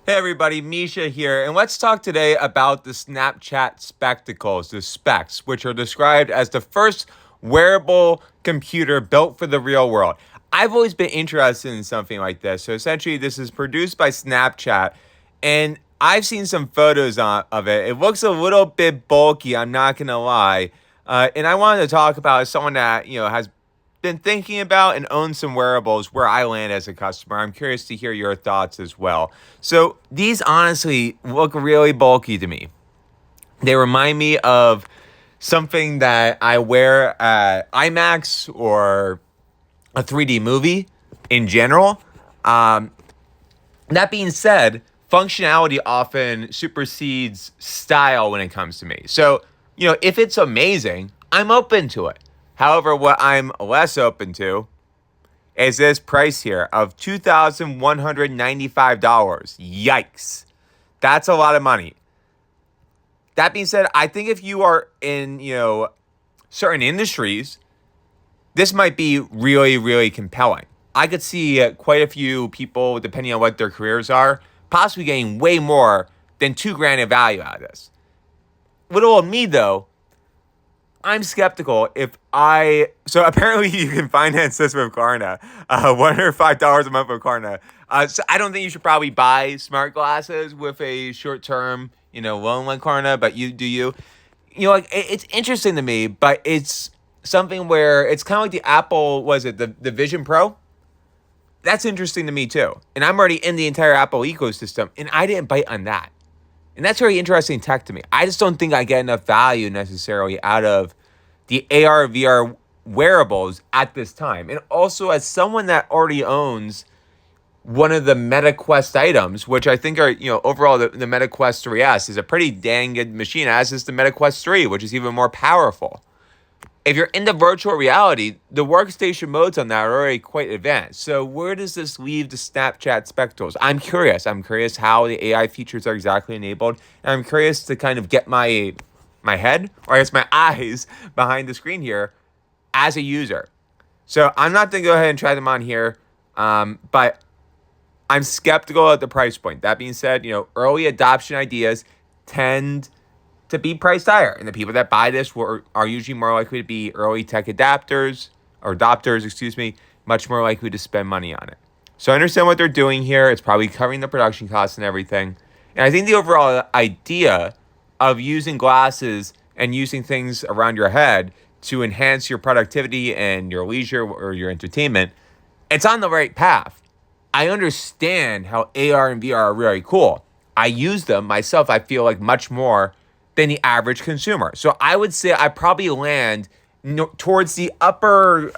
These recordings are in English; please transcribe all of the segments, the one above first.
Hey everybody, Misha here, and let's talk today about the Snapchat Spectacles, the specs, which are described as the first wearable computer built for the real world. I've always been interested in something like this. So essentially, this is produced by Snapchat, and I've seen some photos of it. It looks a little bit bulky, I'm not gonna lie. And I wanted to talk about as someone that has been thinking about and own some wearables where I land as a customer. I'm curious to hear your thoughts as well. So these honestly look really bulky to me. They remind me of something that I wear at IMAX or a 3D movie in general. Um, that being said, functionality often supersedes style when it comes to me. So, if it's amazing, I'm open to it. However, what I'm less open to is this price here of $2,195. Yikes. That's a lot of money. That being said, I think if you are in, certain industries, this might be really, really compelling. I could see quite a few people, depending on what their careers are, possibly getting way more than $2,000 in value out of this. Little old me, though, I'm skeptical if so apparently you can finance this with Klarna, $105 a month with Klarna. So I don't think you should probably buy smart glasses with a short-term, loan like Klarna, but you do you. It's interesting to me, but it's something where it's kind of like the Apple, was it the Vision Pro? That's interesting to me too. And I'm already in the entire Apple ecosystem, and I didn't bite on that. And that's very interesting tech to me. I just don't think I get enough value necessarily out of the AR VR wearables at this time. And also, as someone that already owns one of the Meta Quest items, which I think are, overall the Meta Quest 3S is a pretty dang good machine, as is the Meta Quest 3, which is even more powerful. If you're into virtual reality, the workstation modes on that are already quite advanced. So where does this leave the Snapchat Spectacles? I'm curious. I'm curious how the AI features are exactly enabled. And I'm curious to kind of get my head, or I guess my eyes, behind the screen here as a user. So I'm not going to go ahead and try them on here, but I'm skeptical at the price point. That being said, early adoption ideas tend to be priced higher. And the people that buy this are usually more likely to be early tech adopters, much more likely to spend money on it. So I understand what they're doing here. It's probably covering the production costs and everything. And I think the overall idea of using glasses and using things around your head to enhance your productivity and your leisure or your entertainment, it's on the right path. I understand how AR and VR are really cool. I use them myself, I feel like, much more than the average consumer. So I would say I probably land towards the upper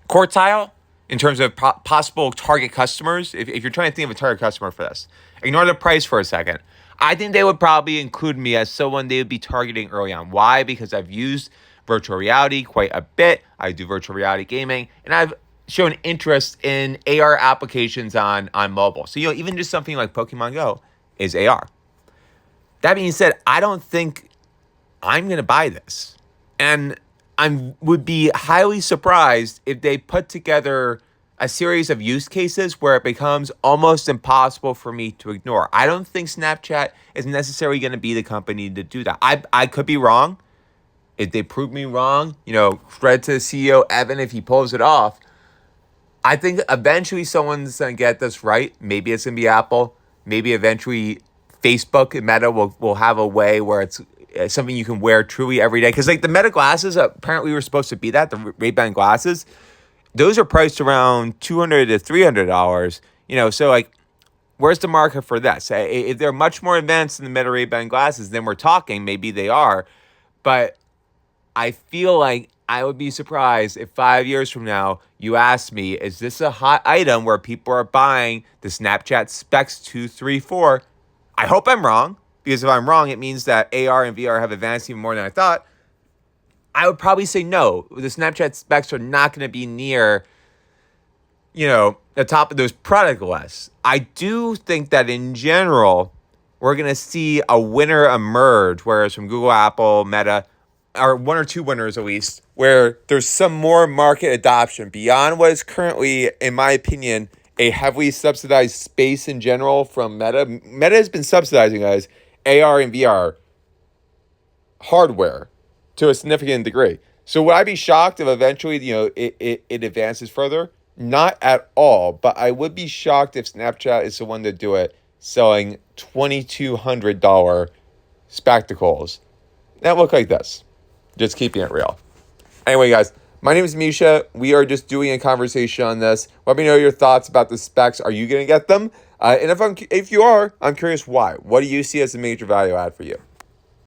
quartile in terms of possible target customers. If you're trying to think of a target customer for this, ignore the price for a second. I think they would probably include me as someone they would be targeting early on. Why? Because I've used virtual reality quite a bit. I do virtual reality gaming, and I've shown interest in AR applications on mobile. So, even just something like Pokemon Go is AR. That being said, I don't think I'm going to buy this. And I would be highly surprised if they put together a series of use cases where it becomes almost impossible for me to ignore. I don't think Snapchat is necessarily going to be the company to do that. I could be wrong. If they prove me wrong, credit to the CEO, Evan, if he pulls it off. I think eventually someone's going to get this right. Maybe it's going to be Apple. Maybe eventually Facebook and Meta will have a way where it's something you can wear truly every day. Because like the Meta glasses, apparently were supposed to be that, the Ray-Ban glasses, those are priced around $200 to $300. So like, where's the market for this? If they're much more advanced than the Meta Ray-Ban glasses, then we're talking, maybe they are. But I feel like I would be surprised if 5 years from now you ask me, is this a hot item where people are buying the Snapchat Specs 2, 3, 4? I hope I'm wrong, because if I'm wrong, it means that AR and VR have advanced even more than I thought. I would probably say no. The Snapchat specs are not going to be near, the top of those product lists. I do think that in general, we're going to see a winner emerge, whereas from Google, Apple, Meta, or one or two winners at least, where there's some more market adoption beyond what is currently, in my opinion, a heavily subsidized space in general from Meta. Meta has been subsidizing, guys, AR and VR hardware to a significant degree. So would I be shocked if eventually, it advances further? Not at all, but I would be shocked if Snapchat is the one to do it, selling $2,200 spectacles that look like this. Just keeping it real. Anyway, guys, my name is Misha. We are just doing a conversation on this. Let me know your thoughts about the specs. Are you going to get them? And if you are, I'm curious why. What do you see as a major value add for you?